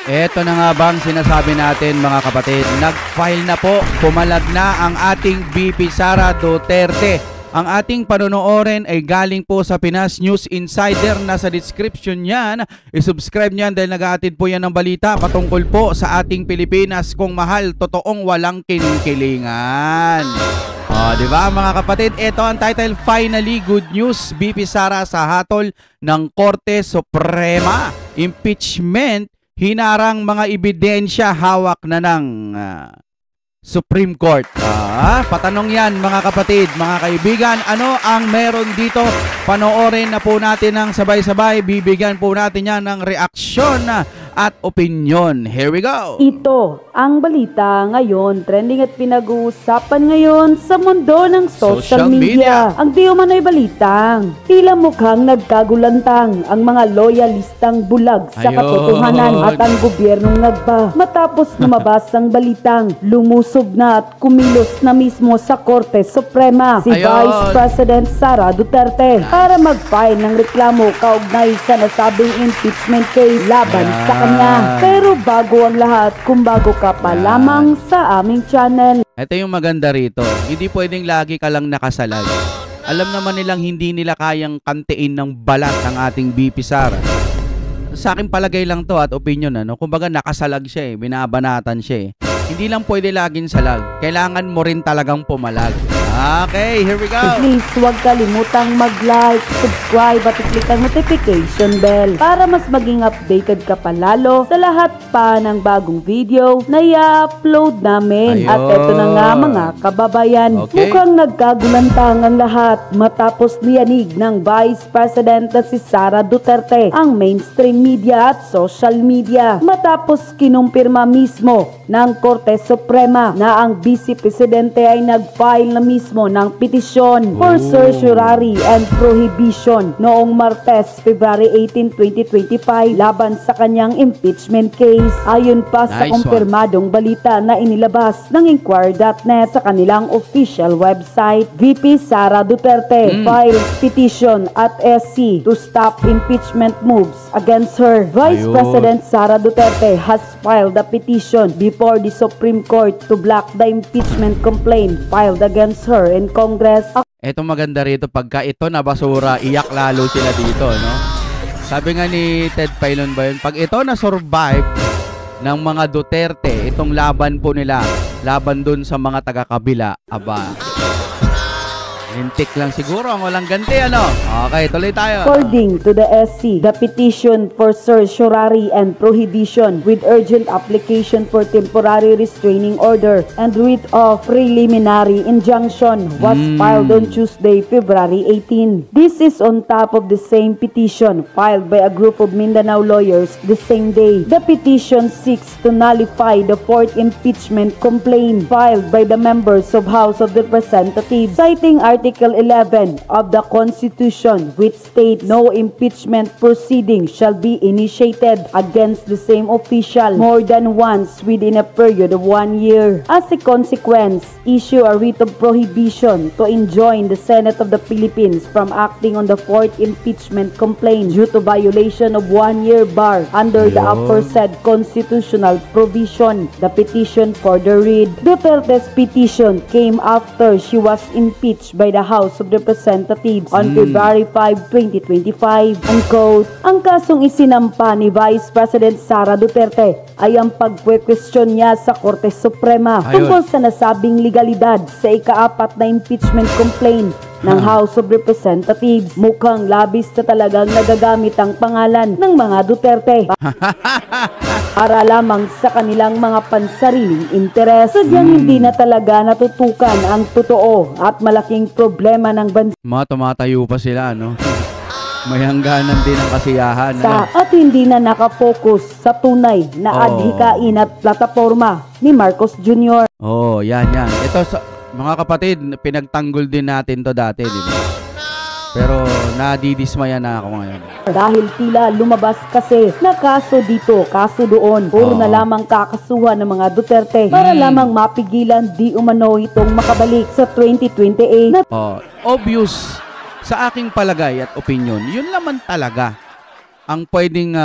Eto na nga bang sinasabi natin mga kapatid, nag-file na po, pumalag na ang ating VP Sara Duterte. Ang ating panonoorin ay galing po sa Pinas News Insider, na sa description niyan. I-subscribe niyan dahil nag-aatid po yan ng balita patungkol po sa ating Pilipinas kung mahal, totoong walang kiningkilingan. Di ba mga kapatid? Ito ang title, finally good news, VP Sara sa hatol ng Korte Suprema. Impeachment, hinarang mga ebidensya, hawak na ng Supreme Court. Patanong yan mga kapatid, mga kaibigan, ano ang meron dito? Panoorin na po natin ng sabay-sabay. Bibigyan po natin yan ng reaksyon at opinion. Here we go! Ito ang balita ngayon, trending at pinag-uusapan ngayon sa mundo ng social media. Ang di umano'y balitang tila mukhang nagkagulantang ang mga loyalistang bulag sa katotohanan at ang gobyernong nagba. Matapos lumabas ang balitang, lumusob na at kumilos na mismo sa Korte Suprema si Vice President Sara Duterte para mag-file ng reklamo kaugnay sa nasabing impeachment case laban sa kanya. Pero bago ang lahat, kung bago ka pa lamang sa aming channel. Ito yung maganda rito. Hindi pwedeng lagi ka lang nakasalag. Alam naman nilang hindi nila kayang kantiin ng balat ang ating VP Sara. Sa akin palagay lang to at opinion, kumbaga nakasalag siya binabanatan siya Hindi lang pwede laging salag. Kailangan mo rin talagang pumalag. Okay, here we go. Please huwag kalimutang mag-like, subscribe at i-click ang notification bell para mas maging updated ka palalo sa lahat pa ng bagong video na i-upload namin. At eto na nga mga kababayan, mukhang nagkagulantang ang lahat matapos niyanig ng Vice President na si Sara Duterte ang mainstream media at social media. Matapos kinumpirma mismo ng Korte Suprema na ang Vice Presidente ay nag-file na mismo ng petisyon for certiorari and prohibition noong Martes, February 18, 2025 laban sa kanyang impeachment case. Ayon pa sa kumpirmadong balita na inilabas ng Inquirer.net sa kanilang official website, VP Sara Duterte files petition at SC to stop impeachment moves against her. Vice President Sara Duterte has filed a petition before the Supreme Court to block the impeachment complaint filed against her in Congress. Ito maganda rito, pagka ito na basura, iyak lalo sila dito, Sabi nga ni Ted Pailon ba yun, pag ito na survive ng mga Duterte, itong laban po nila, laban dun sa mga taga-kabila, lintik lang siguro ang walang ganti, Okay, tuloy tayo. According to the SC, the petition for certiorari and prohibition with urgent application for temporary restraining order and writ of preliminary injunction was filed on Tuesday, February 18. This is on top of the same petition filed by a group of Mindanao lawyers the same day. The petition seeks to nullify the fourth impeachment complaint filed by the members of House of Representatives, citing Article 11 of the Constitution, which states no impeachment proceeding shall be initiated against the same official more than once within a period of 1 year. As a consequence, issue a writ of prohibition to enjoin the Senate of the Philippines from acting on the fourth impeachment complaint due to violation of 1-year bar under the aforesaid constitutional provision. The petition further read, Duterte's petition came after she was impeached by the House of Representatives on February 5, 2025. Unquote, ang kasong isinampa ni Vice President Sara Duterte ay ang pagkwe-question niya sa Korte Suprema tungkol sa nasabing legalidad sa ika-4 na impeachment complaint ng House of Representatives. Mukhang labis na talagang nagagamit ang pangalan ng mga Duterte para lamang sa kanilang mga pansariling interes. Sadyang hindi na talaga natutukan ang totoo at malaking problema ng bansa. Tumatayo pa sila, May hangganan din ang kasiyahan. At hindi na nakafocus sa tunay na adhikain at plataforma ni Marcos Jr. Yan. Ito mga kapatid, pinagtanggol din natin to dati, di ba? Pero nadidismaya na ako ngayon. Dahil tila lumabas kasi na kaso dito, kaso doon. Puro na lamang kakasuhan ng mga Duterte para lamang mapigilan di umano itong makabalik sa 2028. Obvious sa aking palagay at opinion, yun naman talaga ang pwedeng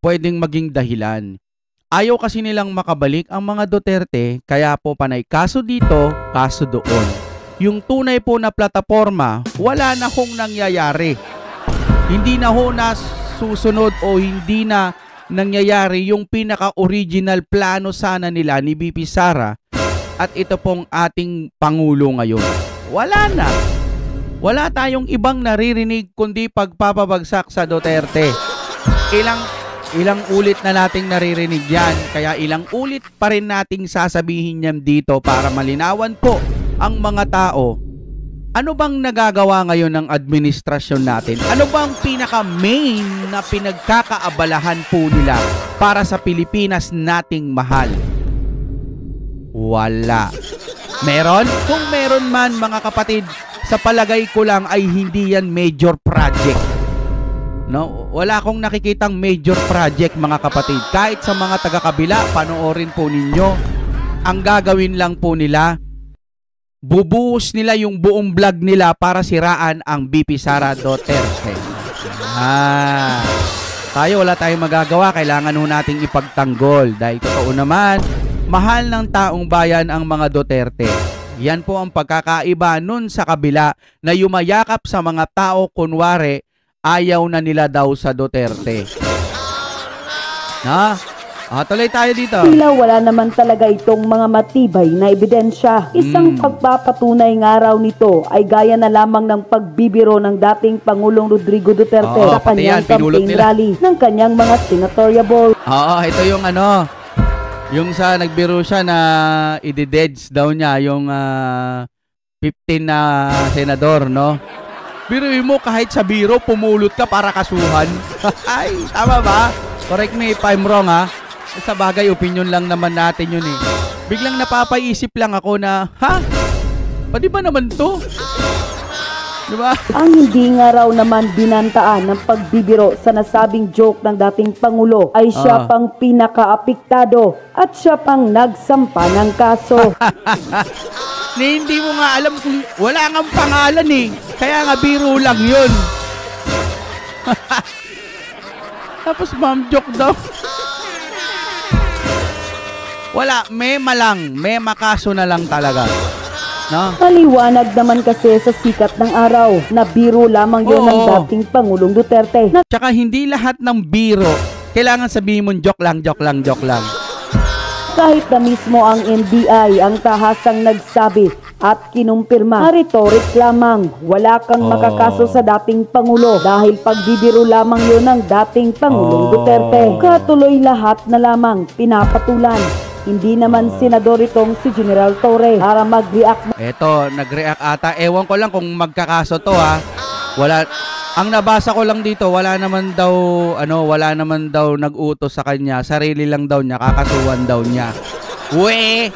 pwedeng maging dahilan. Ayaw kasi nilang makabalik ang mga Duterte, kaya po panay kaso dito, kaso doon. Yung tunay po na plataforma, wala na hong nangyayari. Hindi na ho na susunod o hindi na nangyayari yung pinaka-original plano sana nila ni BP Sara at ito pong ating Pangulo ngayon. Wala na. Wala tayong ibang naririnig kundi pagpapabagsak sa Duterte. Ilang ulit na nating naririnig yan, kaya ilang ulit pa rin nating sasabihin yan dito para malinawan po ang mga tao. Ano bang nagagawa ngayon ng administrasyon natin? Ano bang pinaka-main na pinagkakaabalahan po nila para sa Pilipinas nating mahal? Wala. Meron? Kung meron man mga kapatid, sa palagay ko lang ay hindi yan major project. No? Wala akong nakikitang major project mga kapatid. Kahit sa mga taga-kabila, panoorin po ninyo. Ang gagawin lang po nila, bubuhos nila yung buong vlog nila para siraan ang BP Sara Duterte. Tayo wala tayong magagawa. Kailangan ho nating ipagtanggol. Dahil totoo naman, mahal ng taong bayan ang mga Duterte. Yan po ang pagkakaiba nun sa kabila na yumayakap sa mga tao kunwari ayaw na nila daw sa Duterte. Tuloy tayo dito. Tila wala naman talaga itong mga matibay na ebidensya. Isang pagpapatunay nga raw nito ay gaya na lamang ng pagbibiro ng dating Pangulong Rodrigo Duterte sa kanyang campaign rally ng kanyang mga senatorial ball. Ito yung yung sa nagbiro siya na i-deads daw niya yung 15 na senador, no? Biruin mo kahit sa biro pumulot ka para kasuhan. Ay, tama ba? Correct me if I'm wrong, ha? Sa bagay, opinion lang naman natin yun eh. Biglang napapaisip lang ako na, pwede ba naman to? Diba? Ang hindi nga raw naman binantaan ng pagbibiro sa nasabing joke ng dating Pangulo ay siya pang pinaka-apektado at siya pang nagsampa ng kaso. Hindi mo nga alam kung wala nga pangalan eh. Kaya nga biro lang yun. Tapos ma'am joke daw. Wala, mema lang. Mema kaso na lang talaga. No? Maliwanag naman kasi sa sikat ng araw na biro lamang yun ng dating Pangulong Duterte. Tsaka hindi lahat ng biro kailangan sabihin mo joke lang. Kahit na mismo ang NBI ang tahasang nagsabi at kinumpirma na rhetoric lamang, wala kang makakaso sa dating Pangulo dahil pagbibiro lamang yun ng dating Pangulong Duterte. Katuloy lahat na lamang pinapatulan. Hindi naman senador itong si General Torre para mag-react. Eto, nag-react ata. Ewan ko lang kung magkakaso to Wala. Ang nabasa ko lang dito, wala naman daw nag-utos sa kanya. Sarili lang daw niya, kakasuhan daw niya. We!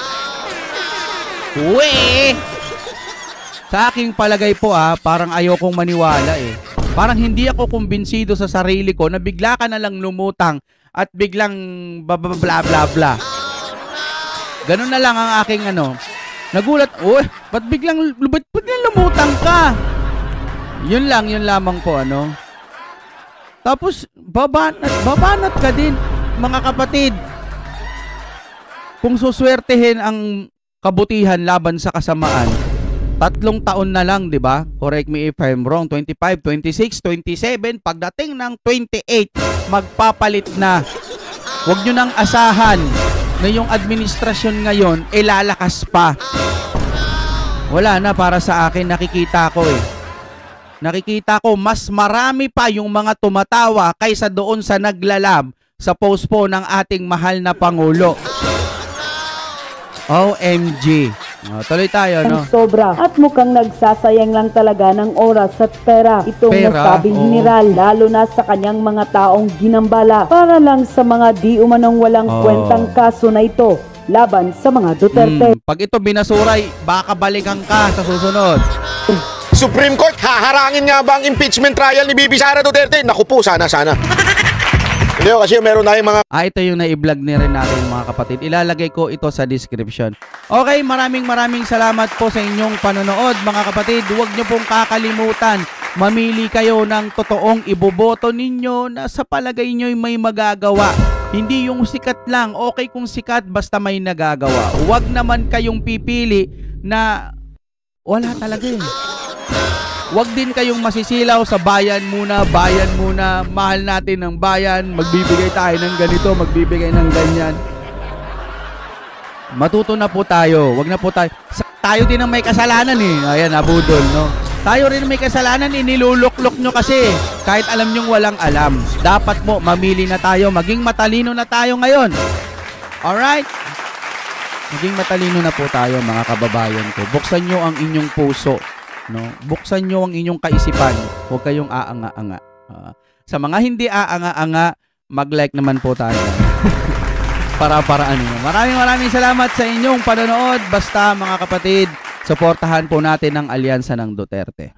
Sa aking palagay po parang ayokong maniwala eh. Parang hindi ako kumbinsido sa sarili ko na bigla ka na lang lumutang at biglang bla bla bla. Ganun na lang ang aking nagulat, ba't biglang lumutang ka? Yun lamang po Tapos, babanat ka din, mga kapatid. Kung suswertehin ang kabutihan laban sa kasamaan, 3 taon na lang, di ba? Correct me if I'm wrong, 25, 26, 27, pagdating ng 28, magpapalit na. Huwag nyo nang asahan na yung administrasyon ngayon lalakas pa. Wala na, para sa akin nakikita ko mas marami pa yung mga tumatawa kaysa doon sa naglalab sa post po ng ating mahal na Pangulo. OMG. Tuloy tayo, no? Sobra. At mukhang nagsasayang lang talaga ng oras at pera itong nasabing general, lalo na sa kanyang mga taong ginambala para lang sa mga di umanong walang kwentang kaso na ito laban sa mga Duterte. Pag ito binasuray, baka balikan ka sa susunod. Supreme Court, haharangin nga ba ang impeachment trial ni BP Sara Duterte? Naku po, sana. Hindi kasi meron na yung mga Ito yung na-vlog ni rin natin mga kapatid. Ilalagay ko ito sa description. Okay, maraming salamat po sa inyong panonood mga kapatid. Huwag nyo pong kakalimutan. Mamili kayo ng totoong iboboto ninyo na sa palagay nyo may magagawa. Hindi yung sikat lang. Okay kung sikat basta may nagagawa. Huwag naman kayong pipili na wala talaga eh. Huwag din kayong masisilaw sa bayan muna, mahal natin ng bayan, magbibigay tayo ng ganito, magbibigay ng ganyan. Matuto na po tayo, wag na po tayo. Tayo din ang may kasalanan eh. Ayan, abudol, no? Tayo rin may kasalanan, iniluluklok nyo kasi kahit alam nyong walang alam. Dapat mo, mamili na tayo, maging matalino na tayo ngayon. Alright? Maging matalino na po tayo mga kababayan ko. Buksan nyo ang inyong puso. No, buksan nyo ang inyong kaisipan. Huwag kayong aanga-anga. Sa mga hindi aanga-anga, mag-like naman po tayo. Para-paraan nyo. Maraming salamat sa inyong panonood. Basta mga kapatid, suportahan po natin ang alyansa ng Duterte.